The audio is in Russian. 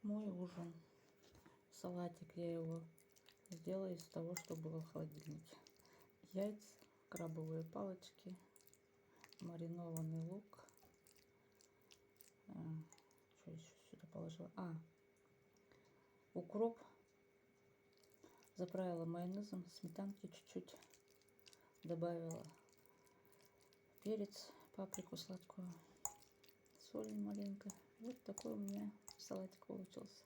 мой ужин. Салатик я его сделаю из того, что было в холодильнике. Яйца, крабовые палочки, маринованный лук. Что еще сюда положила? Укроп. Заправила майонезом, сметанки чуть-чуть. Добавила перец, паприку сладкую, соль маленько. Вот такой у меня салатик получился.